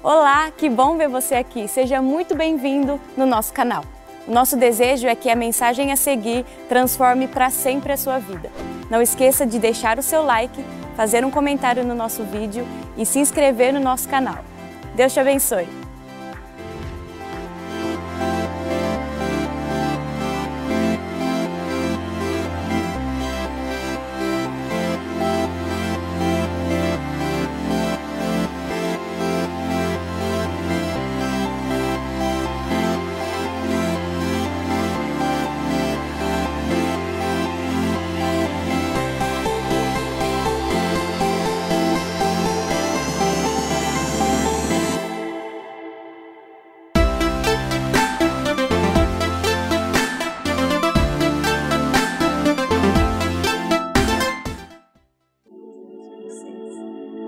Olá, que bom ver você aqui. Seja muito bem-vindo no nosso canal. O nosso desejo é que a mensagem a seguir transforme para sempre a sua vida. Não esqueça de deixar o seu like, fazer um comentário no nosso vídeo e se inscrever no nosso canal. Deus te abençoe.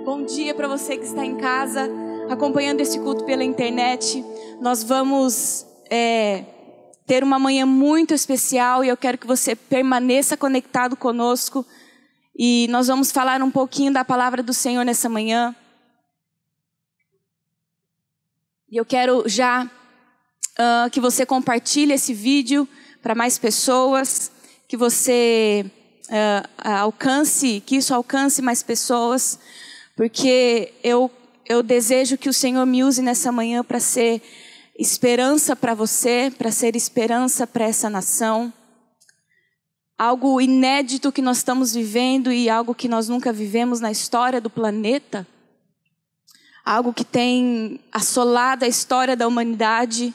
Bom dia para você que está em casa, acompanhando esse culto pela internet. Nós vamos ter uma manhã muito especial e eu quero que você permaneça conectado conosco. E nós vamos falar um pouquinho da palavra do Senhor nessa manhã. E eu quero já que você compartilhe esse vídeo para mais pessoas, que você que isso alcance mais pessoas. Porque eu desejo que o Senhor me use nessa manhã para ser esperança para você, para ser esperança para essa nação. Algo inédito que nós estamos vivendo e algo que nós nunca vivemos na história do planeta. Algo que tem assolado a história da humanidade.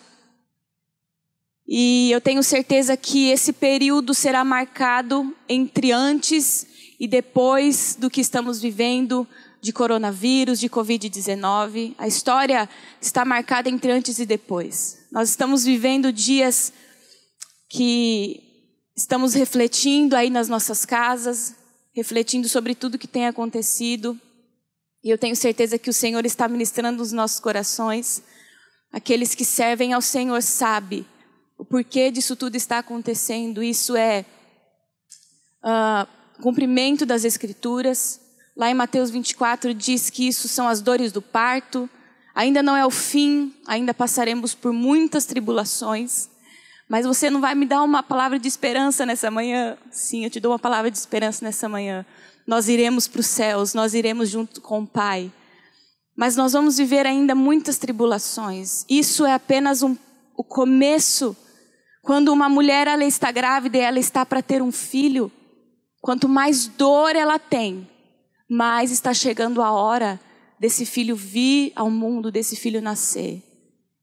E eu tenho certeza que esse período será marcado entre antes e depois do que estamos vivendo, de coronavírus, de Covid-19. A história está marcada entre antes e depois. Nós estamos vivendo dias que estamos refletindo aí nas nossas casas, refletindo sobre tudo que tem acontecido. E eu tenho certeza que o Senhor está ministrando nos nossos corações. Aqueles que servem ao Senhor sabem o porquê disso tudo está acontecendo. Isso é cumprimento das Escrituras. Lá em Mateus 24 diz que isso são as dores do parto. Ainda não é o fim, ainda passaremos por muitas tribulações. Mas você não vai me dar uma palavra de esperança nessa manhã? Sim, eu te dou uma palavra de esperança nessa manhã. Nós iremos para os céus, nós iremos junto com o Pai. Mas nós vamos viver ainda muitas tribulações. Isso é apenas o começo. Quando uma mulher ela está grávida e ela está para ter um filho, quanto mais dor ela tem, mas está chegando a hora desse filho vir ao mundo, desse filho nascer.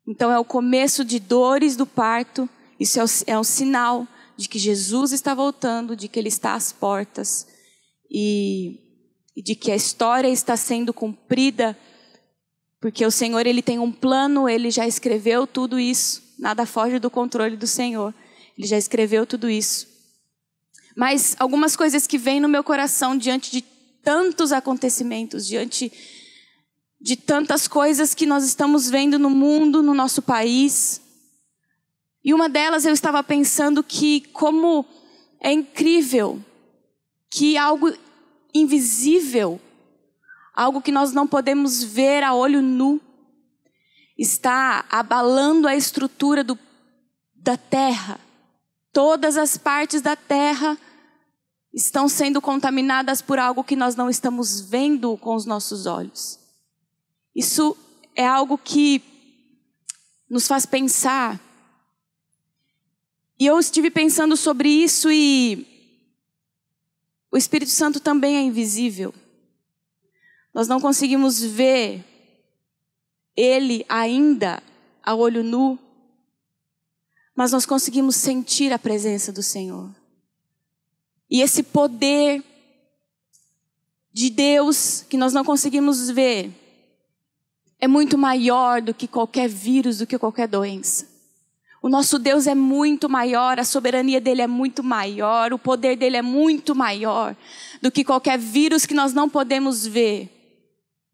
Então é o começo de dores do parto. Isso é um sinal de que Jesus está voltando, de que Ele está às portas. E de que a história está sendo cumprida. Porque o Senhor Ele tem um plano, Ele já escreveu tudo isso. Nada foge do controle do Senhor. Ele já escreveu tudo isso. Mas algumas coisas que vêm no meu coração diante de tantos acontecimentos, diante de tantas coisas que nós estamos vendo no mundo, no nosso país. E uma delas eu estava pensando que como é incrível que algo invisível, algo que nós não podemos ver a olho nu, está abalando a estrutura da terra. Todas as partes da terra estão sendo contaminadas por algo que nós não estamos vendo com os nossos olhos. Isso é algo que nos faz pensar. E eu estive pensando sobre isso e o Espírito Santo também é invisível. Nós não conseguimos ver Ele ainda a olho nu, mas nós conseguimos sentir a presença do Senhor. E esse poder de Deus que nós não conseguimos ver é muito maior do que qualquer vírus, do que qualquer doença. O nosso Deus é muito maior, a soberania dele é muito maior, o poder dele é muito maior do que qualquer vírus que nós não podemos ver.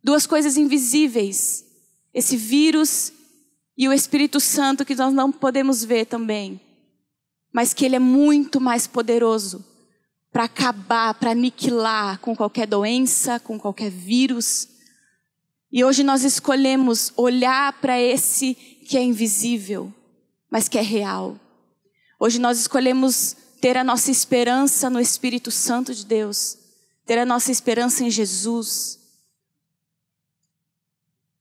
Duas coisas invisíveis, esse vírus e o Espírito Santo que nós não podemos ver também, mas que ele é muito mais poderoso para acabar, para aniquilar com qualquer doença, com qualquer vírus. E hoje nós escolhemos olhar para esse que é invisível, mas que é real. Hoje nós escolhemos ter a nossa esperança no Espírito Santo de Deus, ter a nossa esperança em Jesus.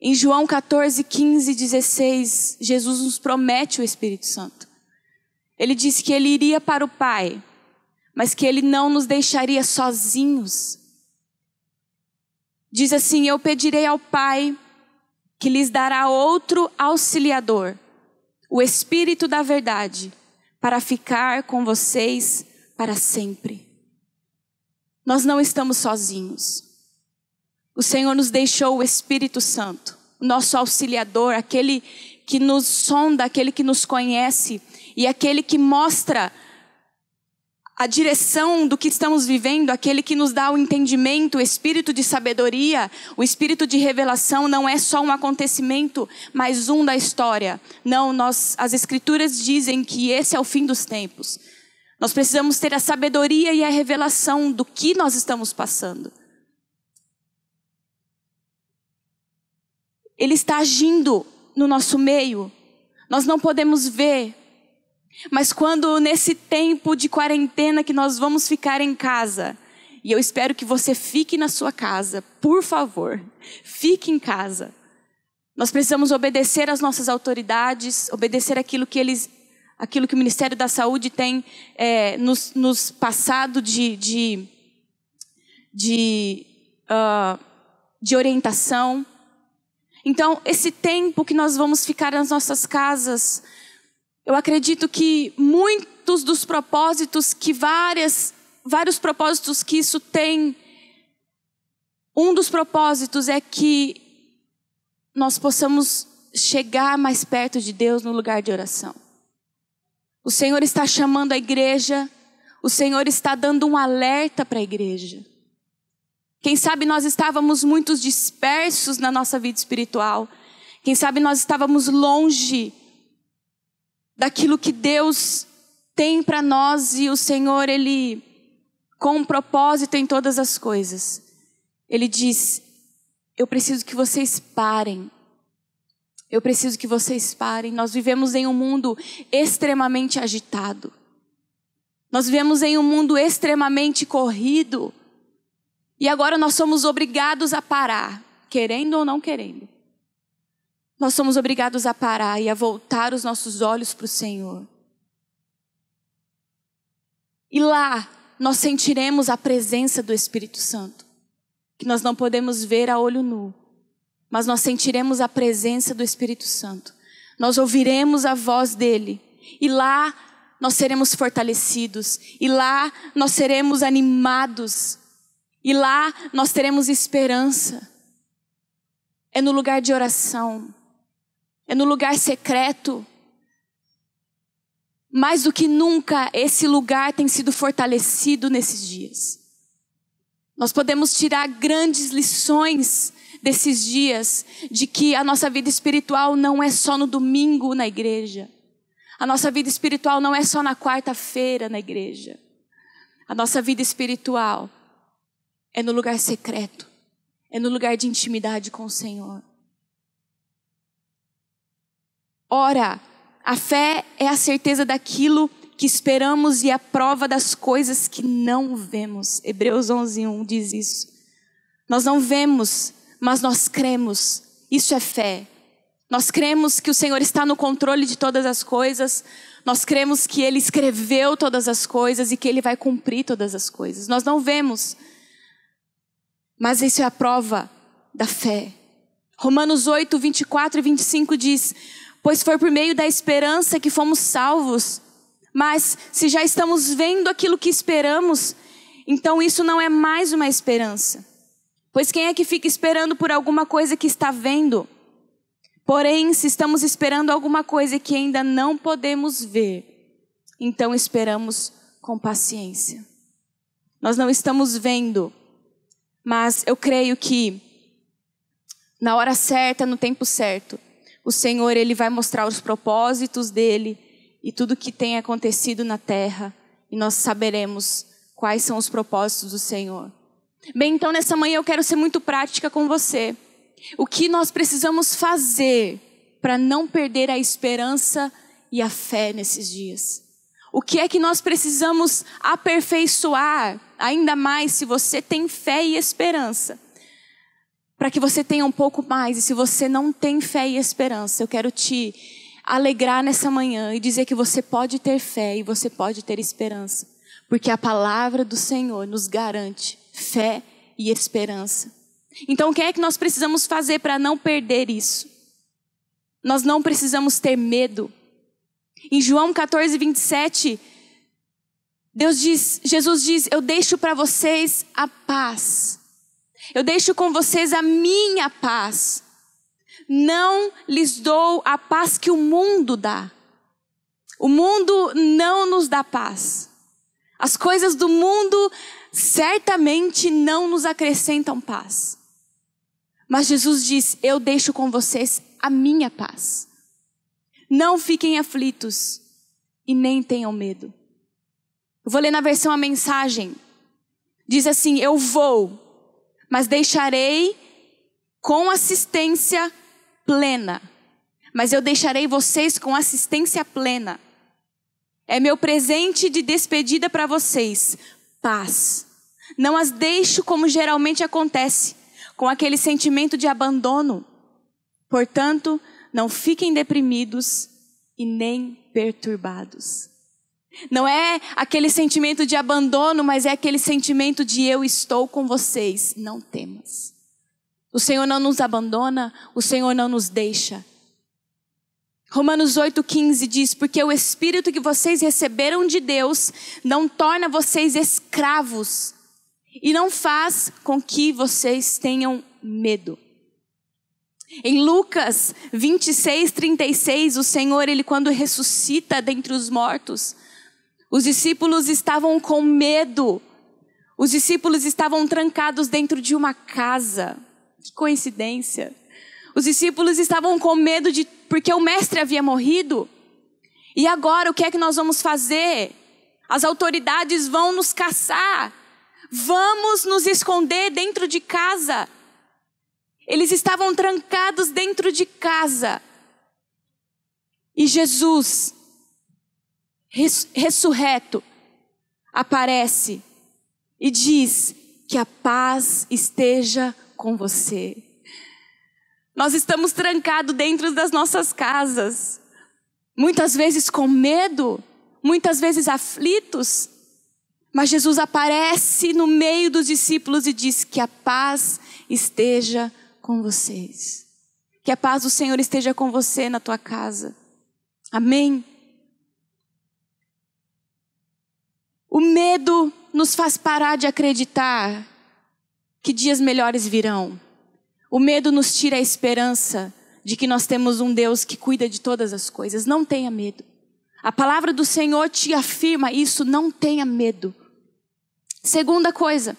Em João 14, 15, 16, Jesus nos promete o Espírito Santo. Ele disse que ele iria para o Pai, mas que ele não nos deixaria sozinhos. Diz assim: eu pedirei ao Pai que lhes dará outro auxiliador, o Espírito da verdade, para ficar com vocês para sempre. Nós não estamos sozinhos. O Senhor nos deixou o Espírito Santo, o nosso auxiliador, aquele que nos sonda, aquele que nos conhece e aquele que mostra a direção do que estamos vivendo, aquele que nos dá o entendimento, o espírito de sabedoria, o espírito de revelação. Não é só um acontecimento, mais um da história. Não, as Escrituras dizem que esse é o fim dos tempos. Nós precisamos ter a sabedoria e a revelação do que nós estamos passando. Ele está agindo no nosso meio. Nós não podemos ver. Mas quando nesse tempo de quarentena que nós vamos ficar em casa, e eu espero que você fique na sua casa, por favor, fique em casa. Nós precisamos obedecer às nossas autoridades, obedecer aquilo que o Ministério da Saúde tem nos passado de orientação. Então, esse tempo que nós vamos ficar nas nossas casas, eu acredito que muitos dos propósitos, vários propósitos que isso tem, um dos propósitos é que nós possamos chegar mais perto de Deus no lugar de oração. O Senhor está chamando a igreja, o Senhor está dando um alerta para a igreja. Quem sabe nós estávamos muito dispersos na nossa vida espiritual. Quem sabe nós estávamos longe daquilo que Deus tem para nós, e o Senhor, Ele, com um propósito em todas as coisas, Ele diz: eu preciso que vocês parem. Eu preciso que vocês parem. Nós vivemos em um mundo extremamente agitado. Nós vivemos em um mundo extremamente corrido. E agora nós somos obrigados a parar, querendo ou não querendo. Nós somos obrigados a parar e a voltar os nossos olhos para o Senhor. E lá nós sentiremos a presença do Espírito Santo, que nós não podemos ver a olho nu, mas nós sentiremos a presença do Espírito Santo. Nós ouviremos a voz dele, e lá nós seremos fortalecidos, e lá nós seremos animados, e lá nós teremos esperança. É no lugar de oração, é no lugar secreto. Mais do que nunca, esse lugar tem sido fortalecido nesses dias. Nós podemos tirar grandes lições desses dias, de que a nossa vida espiritual não é só no domingo na igreja. A nossa vida espiritual não é só na quarta-feira na igreja. A nossa vida espiritual é no lugar secreto, é no lugar de intimidade com o Senhor. Ora, a fé é a certeza daquilo que esperamos e a prova das coisas que não vemos. Hebreus 11:1 diz isso. Nós não vemos, mas nós cremos. Isso é fé. Nós cremos que o Senhor está no controle de todas as coisas. Nós cremos que Ele escreveu todas as coisas e que Ele vai cumprir todas as coisas. Nós não vemos, mas isso é a prova da fé. Romanos 8, 24 e 25 diz: pois foi por meio da esperança que fomos salvos. Mas se já estamos vendo aquilo que esperamos, então isso não é mais uma esperança. Pois quem é que fica esperando por alguma coisa que está vendo? Porém, se estamos esperando alguma coisa que ainda não podemos ver, então esperamos com paciência. Nós não estamos vendo, mas eu creio que na hora certa, no tempo certo, o Senhor, Ele vai mostrar os propósitos dEle e tudo que tem acontecido na terra, e nós saberemos quais são os propósitos do Senhor. Bem, então nessa manhã eu quero ser muito prática com você. O que nós precisamos fazer para não perder a esperança e a fé nesses dias? O que é que nós precisamos aperfeiçoar ainda mais se você tem fé e esperança? Para que você tenha um pouco mais. E se você não tem fé e esperança, eu quero te alegrar nessa manhã e dizer que você pode ter fé e você pode ter esperança. Porque a palavra do Senhor nos garante fé e esperança. Então o que é que nós precisamos fazer para não perder isso? Nós não precisamos ter medo. Em João 14, 27, Jesus diz, eu deixo para vocês a paz. Eu deixo com vocês a minha paz. Não lhes dou a paz que o mundo dá. O mundo não nos dá paz. As coisas do mundo certamente não nos acrescentam paz. Mas Jesus diz, eu deixo com vocês a minha paz. Não fiquem aflitos e nem tenham medo. Eu vou ler na versão a mensagem. Diz assim, eu vou, mas deixarei com assistência plena. Mas eu deixarei vocês com assistência plena. É meu presente de despedida para vocês. Paz. Não as deixo como geralmente acontece, com aquele sentimento de abandono. Portanto, não fiquem deprimidos e nem perturbados. Não é aquele sentimento de abandono, mas é aquele sentimento de eu estou com vocês. Não temas. O Senhor não nos abandona, o Senhor não nos deixa. Romanos 8,15 diz, porque o Espírito que vocês receberam de Deus não torna vocês escravos e não faz com que vocês tenham medo. Em Lucas 26:36, o Senhor, Ele quando ressuscita dentre os mortos, os discípulos estavam com medo. Os discípulos estavam trancados dentro de uma casa. Que coincidência. Os discípulos estavam com medo porque o mestre havia morrido. E agora o que é que nós vamos fazer? As autoridades vão nos caçar. Vamos nos esconder dentro de casa. Eles estavam trancados dentro de casa. E Jesus, ressurreto, aparece e diz que a paz esteja com você. Nós estamos trancados dentro das nossas casas, muitas vezes com medo, muitas vezes aflitos, mas Jesus aparece no meio dos discípulos e diz que a paz esteja com vocês. Que a paz do Senhor esteja com você na tua casa. Amém? O medo nos faz parar de acreditar que dias melhores virão. O medo nos tira a esperança de que nós temos um Deus que cuida de todas as coisas. Não tenha medo. A palavra do Senhor te afirma isso, não tenha medo. Segunda coisa,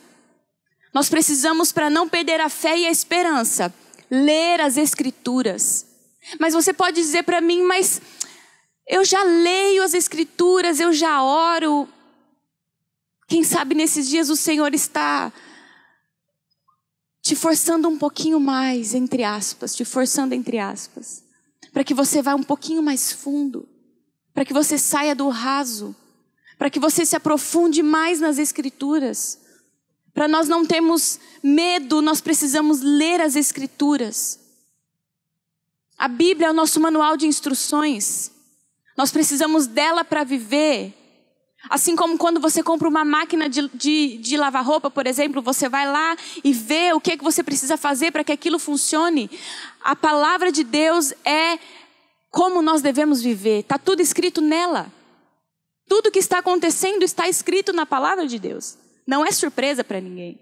nós precisamos, para não perder a fé e a esperança, ler as Escrituras. Mas você pode dizer para mim, mas eu já leio as Escrituras, eu já oro. Quem sabe nesses dias o Senhor está te forçando um pouquinho mais, entre aspas, para que você vá um pouquinho mais fundo, para que você saia do raso, para que você se aprofunde mais nas Escrituras. Para nós não termos medo, nós precisamos ler as Escrituras. A Bíblia é o nosso manual de instruções. Nós precisamos dela para viver. Assim como quando você compra uma máquina de lavar roupa, por exemplo, você vai lá e vê o que é que você precisa fazer para que aquilo funcione. A palavra de Deus é como nós devemos viver. Está tudo escrito nela. Tudo que está acontecendo está escrito na palavra de Deus. Não é surpresa para ninguém.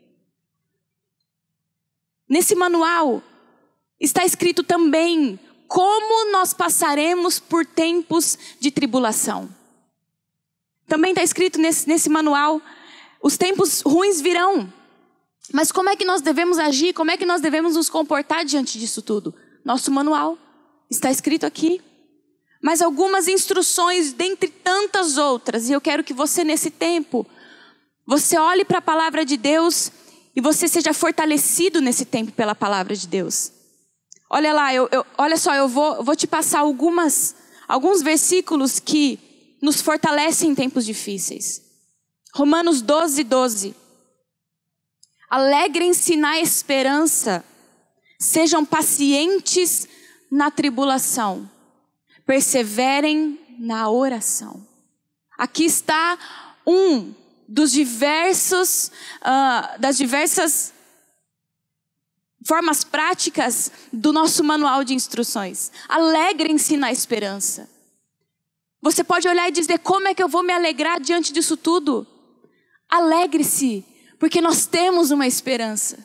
Nesse manual está escrito também como nós passaremos por tempos de tribulação. Também está escrito nesse manual, os tempos ruins virão. Mas como é que nós devemos agir? Como é que nós devemos nos comportar diante disso tudo? Nosso manual está escrito aqui. Mas algumas instruções, dentre tantas outras. E eu quero que você, nesse tempo, você olhe para a palavra de Deus e você seja fortalecido nesse tempo pela palavra de Deus. Olha lá, olha só, eu vou te passar alguns versículos que nos fortalecem em tempos difíceis. Romanos 12:12. Alegrem-se na esperança, sejam pacientes na tribulação, perseverem na oração. Aqui está das diversas formas práticas do nosso manual de instruções. Alegrem-se na esperança. Você pode olhar e dizer, como é que eu vou me alegrar diante disso tudo? Alegre-se, porque nós temos uma esperança.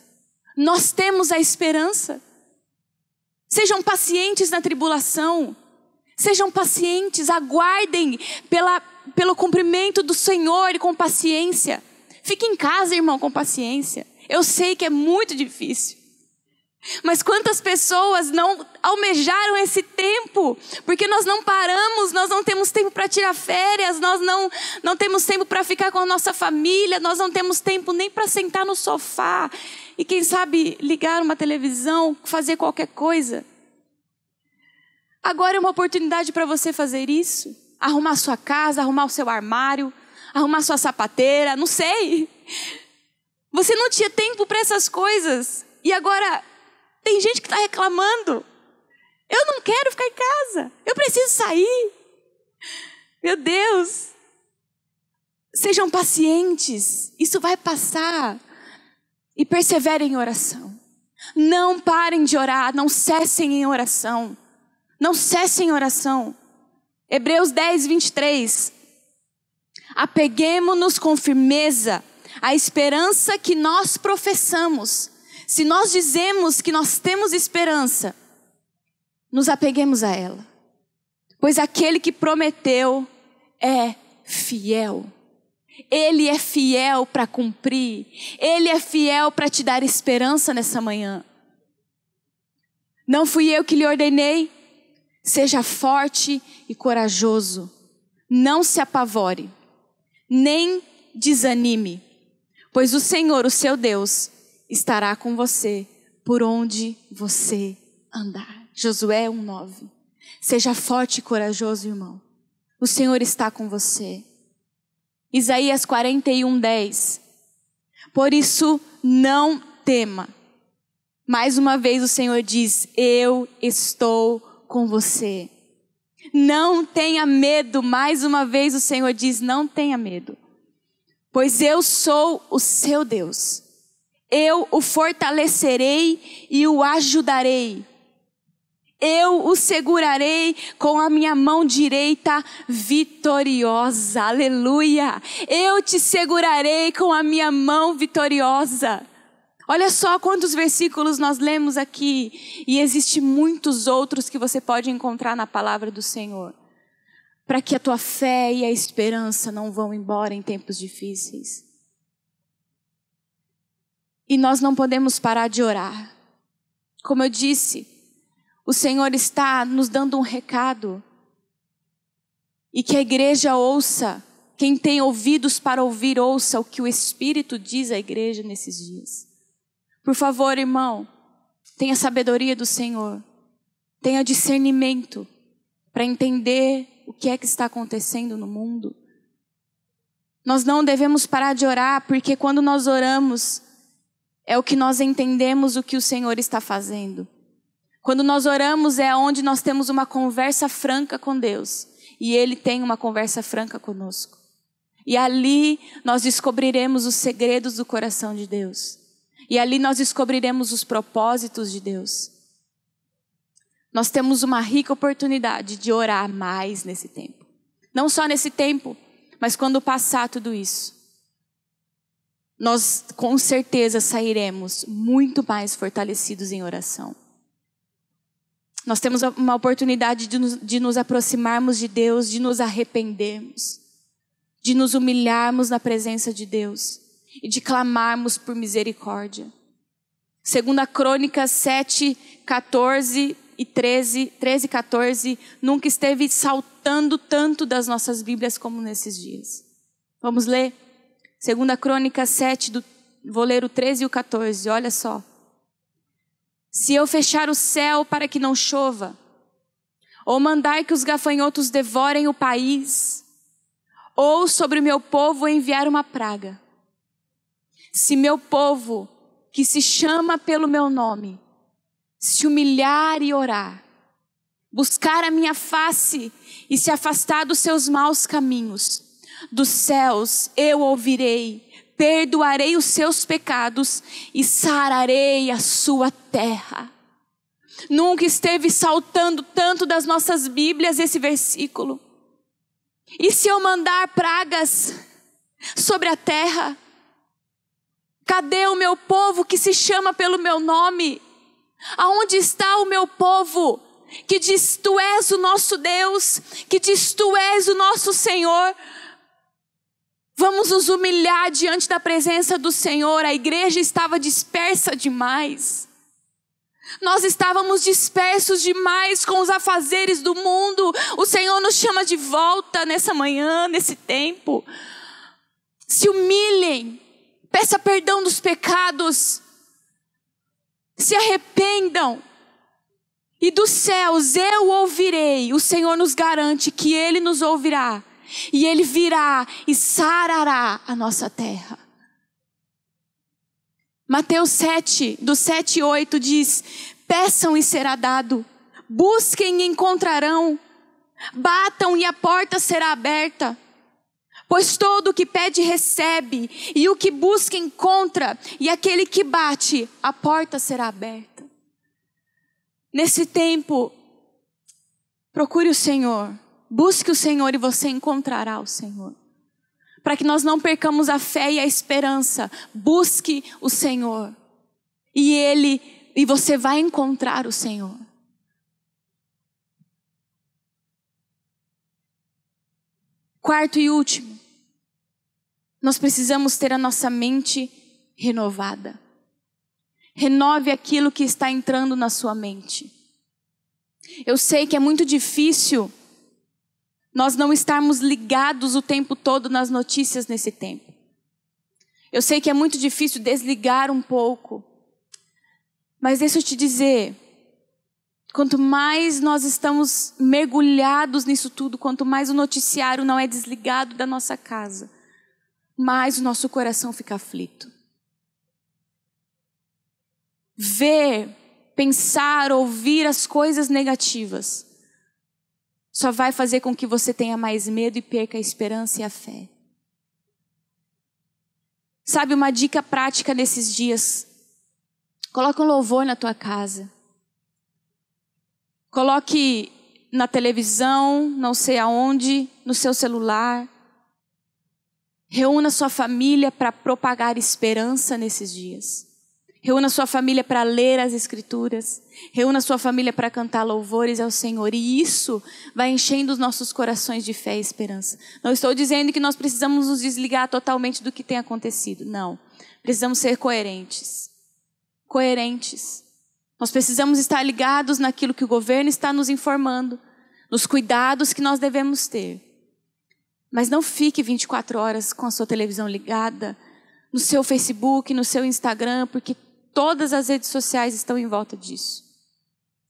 Nós temos a esperança. Sejam pacientes na tribulação. Sejam pacientes, aguardem pelo cumprimento do Senhor e com paciência. Fique em casa, irmão, com paciência. Eu sei que é muito difícil. Mas quantas pessoas não almejaram esse tempo? Porque nós não paramos, nós não temos tempo para tirar férias, nós não temos tempo para ficar com a nossa família, nós não temos tempo nem para sentar no sofá e quem sabe ligar uma televisão, fazer qualquer coisa. Agora é uma oportunidade para você fazer isso. Arrumar sua casa, arrumar o seu armário, arrumar sua sapateira, não sei. Você não tinha tempo para essas coisas e agora tem gente que está reclamando. Eu não quero ficar em casa. Eu preciso sair. Meu Deus. Sejam pacientes. Isso vai passar. E perseverem em oração. Não parem de orar. Não cessem em oração. Não cessem em oração. Hebreus 10:23. Apeguemo-nos com firmeza à esperança que nós professamos. Se nós dizemos que nós temos esperança, nos apeguemos a ela. Pois aquele que prometeu é fiel. Ele é fiel para cumprir. Ele é fiel para te dar esperança nessa manhã. Não fui eu que lhe ordenei? Seja forte e corajoso. Não se apavore, nem desanime. Pois o Senhor, o seu Deus, estará com você por onde você andar. Josué 1:9. Seja forte e corajoso, irmão. O Senhor está com você. Isaías 41:10. Por isso não tema. Mais uma vez o Senhor diz, eu estou com você. Não tenha medo. Mais uma vez o Senhor diz, não tenha medo. Pois eu sou o seu Deus. Eu o fortalecerei e o ajudarei. Eu o segurarei com a minha mão direita vitoriosa. Aleluia! Eu te segurarei com a minha mão vitoriosa. Olha só quantos versículos nós lemos aqui. E existem muitos outros que você pode encontrar na palavra do Senhor. Para que a tua fé e a esperança não vão embora em tempos difíceis. E nós não podemos parar de orar. Como eu disse, o Senhor está nos dando um recado. E que a igreja ouça. Quem tem ouvidos para ouvir, ouça o que o Espírito diz à igreja nesses dias. Por favor, irmão, tenha sabedoria do Senhor. Tenha discernimento para entender o que é que está acontecendo no mundo. Nós não devemos parar de orar, porque quando nós oramos, é o que nós entendemos o que o Senhor está fazendo. Quando nós oramos é onde nós temos uma conversa franca com Deus. E Ele tem uma conversa franca conosco. E ali nós descobriremos os segredos do coração de Deus. E ali nós descobriremos os propósitos de Deus. Nós temos uma rica oportunidade de orar mais nesse tempo. Não só nesse tempo, mas quando passar tudo isso. Nós com certeza sairemos muito mais fortalecidos em oração. Nós temos uma oportunidade de nos aproximarmos de Deus, de nos arrependermos, de nos humilharmos na presença de Deus e de clamarmos por misericórdia. 2 Crônicas 7:14 e 13:14, nunca esteve saltando tanto das nossas Bíblias como nesses dias. Vamos ler? 2 Crônicas 7, vou ler o 13 e o 14, olha só. Se eu fechar o céu para que não chova, ou mandar que os gafanhotos devorem o país, ou sobre o meu povo enviar uma praga, se meu povo, que se chama pelo meu nome, se humilhar e orar, buscar a minha face e se afastar dos seus maus caminhos, dos céus eu ouvirei, perdoarei os seus pecados e sararei a sua terra. Nunca esteve saltando tanto das nossas Bíblias esse versículo. E se eu mandar pragas sobre a terra, cadê o meu povo que se chama pelo meu nome? Aonde está o meu povo que diz: tu és o nosso Deus, que diz: tu és o nosso Senhor? Vamos nos humilhar diante da presença do Senhor. A igreja estava dispersa demais. Nós estávamos dispersos demais com os afazeres do mundo. O Senhor nos chama de volta nessa manhã, nesse tempo. Se humilhem, peça perdão dos pecados, se arrependam. E dos céus eu ouvirei. O Senhor nos garante que Ele nos ouvirá. E Ele virá e sarará a nossa terra. Mateus 7, do 7 e 8 diz: peçam e será dado, busquem e encontrarão, batam e a porta será aberta. Pois todo o que pede recebe, e o que busca encontra, e aquele que bate, a porta será aberta. Nesse tempo, procure o Senhor, busque o Senhor e você encontrará o Senhor. Para que nós não percamos a fé e a esperança, busque o Senhor. E você vai encontrar o Senhor. Quarto e último, nós precisamos ter a nossa mente renovada. Renove aquilo que está entrando na sua mente. Eu sei que é muito difícil nós não estarmos ligados o tempo todo nas notícias nesse tempo. Eu sei que é muito difícil desligar um pouco. Mas deixa eu te dizer, quanto mais nós estamos mergulhados nisso tudo, quanto mais o noticiário não é desligado da nossa casa, mais o nosso coração fica aflito. Ver, pensar, ouvir as coisas negativas só vai fazer com que você tenha mais medo e perca a esperança e a fé. Sabe, uma dica prática nesses dias: coloque um louvor na tua casa. Coloque na televisão, não sei aonde, no seu celular. Reúna sua família para propagar esperança nesses dias. Reúna sua família para ler as Escrituras. Reúna sua família para cantar louvores ao Senhor. E isso vai enchendo os nossos corações de fé e esperança. Não estou dizendo que nós precisamos nos desligar totalmente do que tem acontecido. Não. Precisamos ser coerentes. Coerentes. Nós precisamos estar ligados naquilo que o governo está nos informando, nos cuidados que nós devemos ter. Mas não fique 24 horas com a sua televisão ligada, no seu Facebook, no seu Instagram, porque todas as redes sociais estão em volta disso.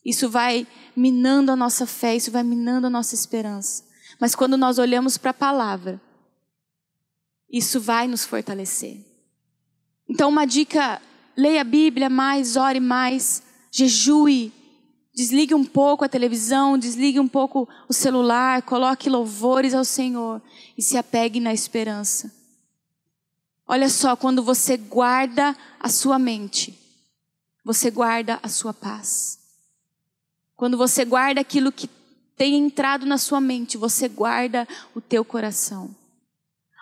Isso vai minando a nossa fé, isso vai minando a nossa esperança. Mas quando nós olhamos para a palavra, isso vai nos fortalecer. Então, uma dica: leia a Bíblia mais, ore mais, jejue, desligue um pouco a televisão, desligue um pouco o celular, coloque louvores ao Senhor e se apegue na esperança. Olha só, quando você guarda a sua mente, você guarda a sua paz. Quando você guarda aquilo que tem entrado na sua mente, você guarda o teu coração.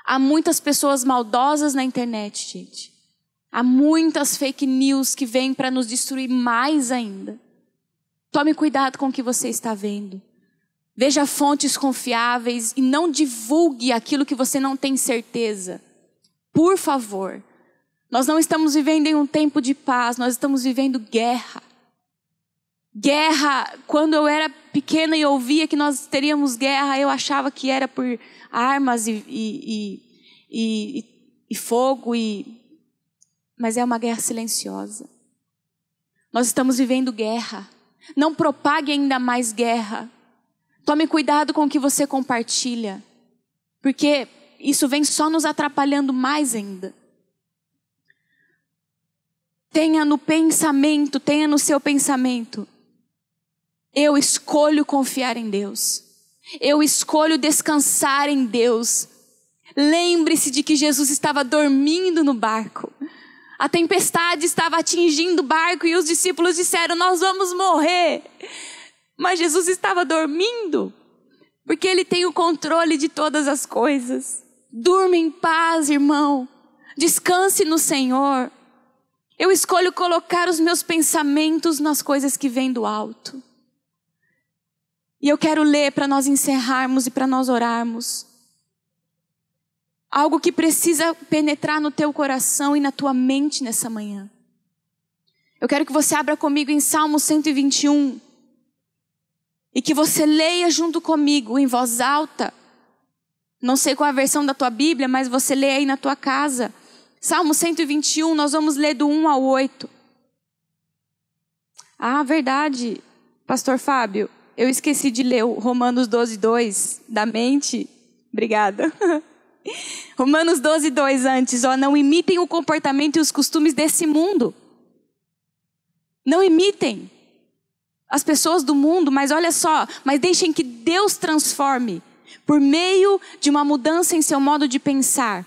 Há muitas pessoas maldosas na internet, gente. Há muitas fake news que vêm para nos destruir mais ainda. Tome cuidado com o que você está vendo. Veja fontes confiáveis e não divulgue aquilo que você não tem certeza. Por favor. Nós não estamos vivendo em um tempo de paz, nós estamos vivendo guerra. Guerra, quando eu era pequena e ouvia que nós teríamos guerra, eu achava que era por armas e fogo, mas é uma guerra silenciosa. Nós estamos vivendo guerra. Não propague ainda mais guerra. Tome cuidado com o que você compartilha, porque isso vem só nos atrapalhando mais ainda. Tenha no seu pensamento: eu escolho confiar em Deus. Eu escolho descansar em Deus. Lembre-se de que Jesus estava dormindo no barco. A tempestade estava atingindo o barco e os discípulos disseram: nós vamos morrer. Mas Jesus estava dormindo, porque Ele tem o controle de todas as coisas. Durma em paz, irmão. Descanse no Senhor. Eu escolho colocar os meus pensamentos nas coisas que vêm do alto. E eu quero ler para nós encerrarmos e para nós orarmos. Algo que precisa penetrar no teu coração e na tua mente nessa manhã. Eu quero que você abra comigo em Salmo 121. E que você leia junto comigo em voz alta. Não sei qual é a versão da tua Bíblia, mas você lê aí na tua casa. Salmo 121, nós vamos ler do 1 ao 8. Ah, verdade, Pastor Fábio. Eu esqueci de ler o Romanos 12:2 da mente. Obrigada. Romanos 12:2 antes. Não imitem o comportamento e os costumes desse mundo. Não imitem as pessoas do mundo, mas olha só, mas deixem que Deus transforme por meio de uma mudança em seu modo de pensar,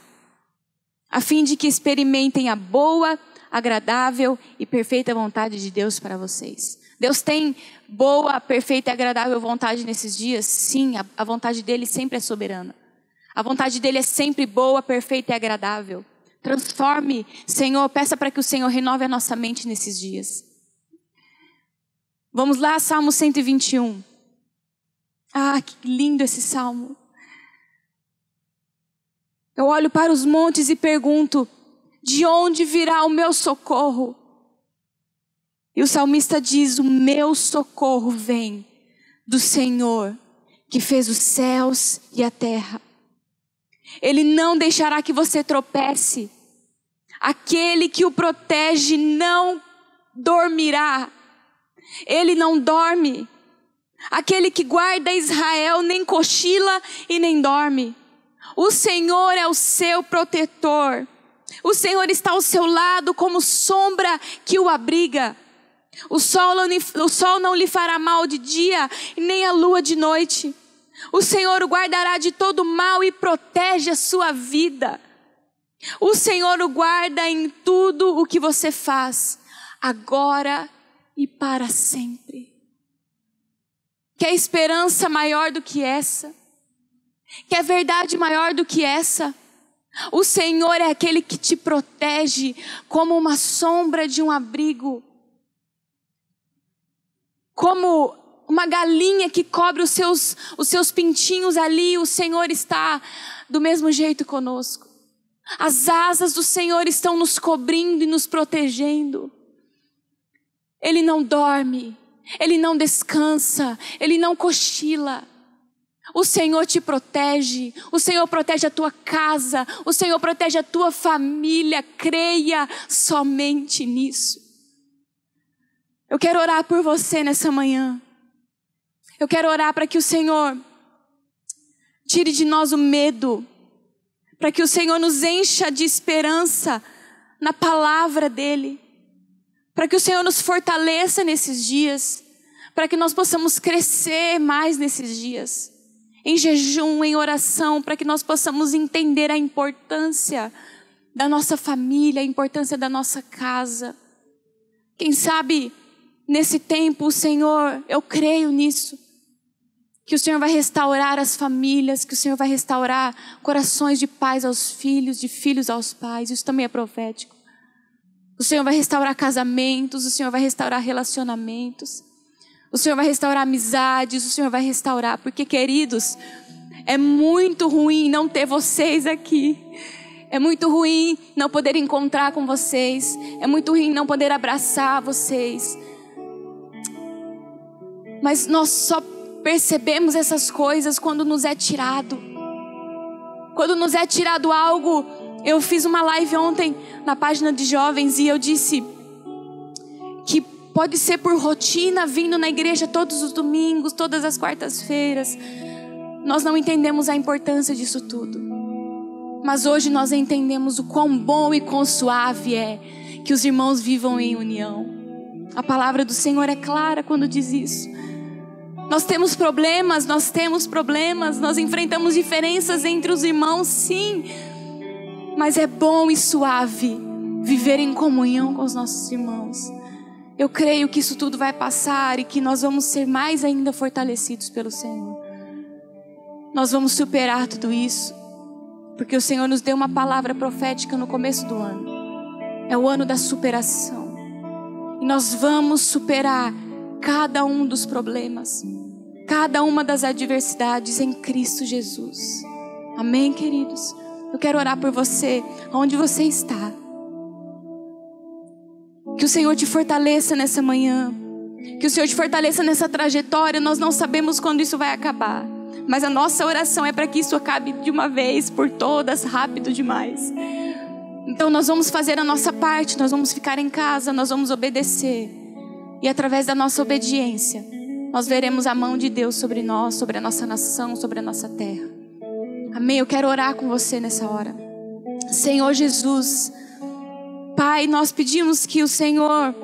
a fim de que experimentem a boa, agradável e perfeita vontade de Deus para vocês. Deus tem boa, perfeita e agradável vontade nesses dias? Sim, a vontade dele sempre é soberana. A vontade dele é sempre boa, perfeita e agradável. Transforme, Senhor, peça para que o Senhor renove a nossa mente nesses dias. Vamos lá, Salmo 121. Ah, que lindo esse salmo. Eu olho para os montes e pergunto: de onde virá o meu socorro? E o salmista diz: o meu socorro vem do Senhor, que fez os céus e a terra. Ele não deixará que você tropece. Aquele que o protege não dormirá. Ele não dorme. Aquele que guarda Israel nem cochila e nem dorme. O Senhor é o seu protetor. O Senhor está ao seu lado como sombra que o abriga. O sol não lhe fará mal de dia, nem a lua de noite. O Senhor o guardará de todo mal e protege a sua vida. O Senhor o guarda em tudo o que você faz, agora e para sempre. Quer esperança maior do que essa? Quer verdade maior do que essa? O Senhor é aquele que te protege como uma sombra de um abrigo. Como uma galinha que cobre os seus pintinhos ali, o Senhor está do mesmo jeito conosco. As asas do Senhor estão nos cobrindo e nos protegendo. Ele não dorme, Ele não descansa, Ele não cochila. O Senhor te protege, o Senhor protege a tua casa, o Senhor protege a tua família. Creia somente nisso. Eu quero orar por você nessa manhã. Eu quero orar para que o Senhor tire de nós o medo, para que o Senhor nos encha de esperança na palavra dEle, para que o Senhor nos fortaleça nesses dias, para que nós possamos crescer mais nesses dias, em jejum, em oração, para que nós possamos entender a importância da nossa família, a importância da nossa casa. Quem sabe nesse tempo o Senhor, eu creio nisso, que o Senhor vai restaurar as famílias, que o Senhor vai restaurar corações de pais aos filhos, de filhos aos pais. Isso também é profético. O Senhor vai restaurar casamentos, o Senhor vai restaurar relacionamentos, o Senhor vai restaurar amizades, o Senhor vai restaurar. Porque, queridos, é muito ruim não ter vocês aqui. É muito ruim não poder encontrar com vocês. É muito ruim não poder abraçar vocês. Mas nós só percebemos essas coisas quando nos é tirado. Quando nos é tirado algo. Eu fiz uma live ontem na página de jovens e eu disse que pode ser por rotina, vindo na igreja todos os domingos, todas as quartas-feiras. Nós não entendemos a importância disso tudo. Mas hoje nós entendemos o quão bom e quão suave é que os irmãos vivam em união. A palavra do Senhor é clara quando diz isso. Nós temos problemas, nós enfrentamos diferenças entre os irmãos, sim. Mas é bom e suave viver em comunhão com os nossos irmãos. Eu creio que isso tudo vai passar e que nós vamos ser mais ainda fortalecidos pelo Senhor. Nós vamos superar tudo isso, porque o Senhor nos deu uma palavra profética no começo do ano. É o ano da superação. E nós vamos superar cada um dos problemas, cada uma das adversidades em Cristo Jesus. Amém, queridos? Eu quero orar por você, onde você está. Que o Senhor te fortaleça nessa manhã. Que o Senhor te fortaleça nessa trajetória. Nós não sabemos quando isso vai acabar, mas a nossa oração é para que isso acabe de uma vez por todas, rápido demais. Então nós vamos fazer a nossa parte, nós vamos ficar em casa, nós vamos obedecer. E através da nossa obediência, nós veremos a mão de Deus sobre nós, sobre a nossa nação, sobre a nossa terra. Amém? Eu quero orar com você nessa hora. Senhor Jesus, Pai, nós pedimos que o Senhor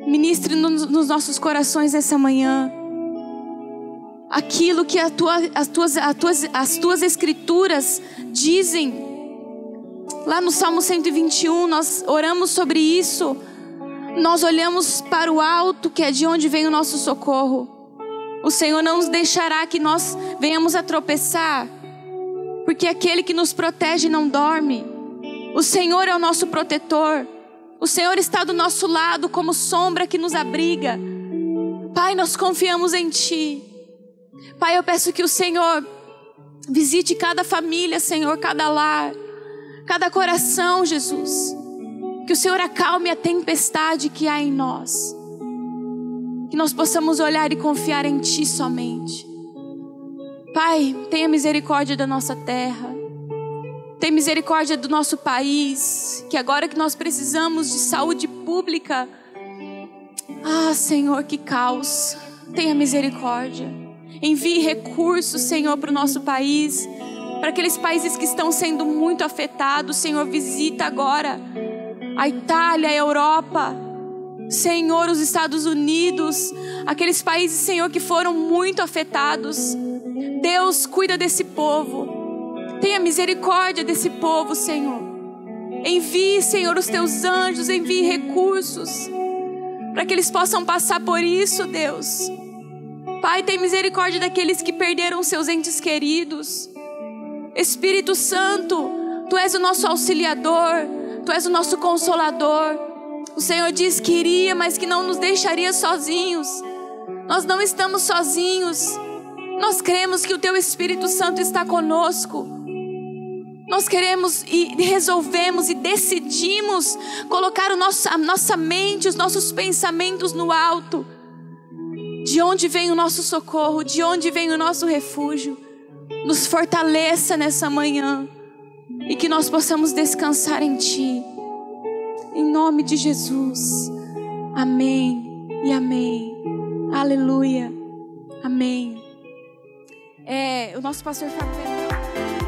ministre nos nossos corações nessa manhã aquilo que as tuas escrituras dizem. Lá no Salmo 121, nós oramos sobre isso. Nós olhamos para o alto, que é de onde vem o nosso socorro. O Senhor não nos deixará que nós venhamos a tropeçar, porque aquele que nos protege não dorme. O Senhor é o nosso protetor. O Senhor está do nosso lado como sombra que nos abriga. Pai, nós confiamos em Ti. Pai, eu peço que o Senhor visite cada família, Senhor, cada lar, cada coração, Jesus. Que o Senhor acalme a tempestade que há em nós. Que nós possamos olhar e confiar em Ti somente. Pai, tenha misericórdia da nossa terra. Tenha misericórdia do nosso país. Que agora que nós precisamos de saúde pública, Senhor, que caos. Tenha misericórdia. Envie recursos, Senhor, para o nosso país. Para aqueles países que estão sendo muito afetados, Senhor, visita agora a Itália, a Europa, Senhor, os Estados Unidos, aqueles países, Senhor, que foram muito afetados. Deus, cuida desse povo. Tenha misericórdia desse povo, Senhor. Envie, Senhor, os Teus anjos, envie recursos para que eles possam passar por isso, Deus. Pai, tem misericórdia daqueles que perderam seus entes queridos. Espírito Santo, Tu és o nosso auxiliador, Tu és o nosso consolador. O Senhor diz que iria, mas que não nos deixaria sozinhos. Nós não estamos sozinhos. Nós cremos que o Teu Espírito Santo está conosco. Nós queremos e resolvemos e decidimos colocar a nossa mente, os nossos pensamentos no alto. De onde vem o nosso socorro, de onde vem o nosso refúgio. Nos fortaleça nessa manhã e que nós possamos descansar em Ti. Em nome de Jesus. Amém e amém. Aleluia. Amém. O nosso pastor Fábio.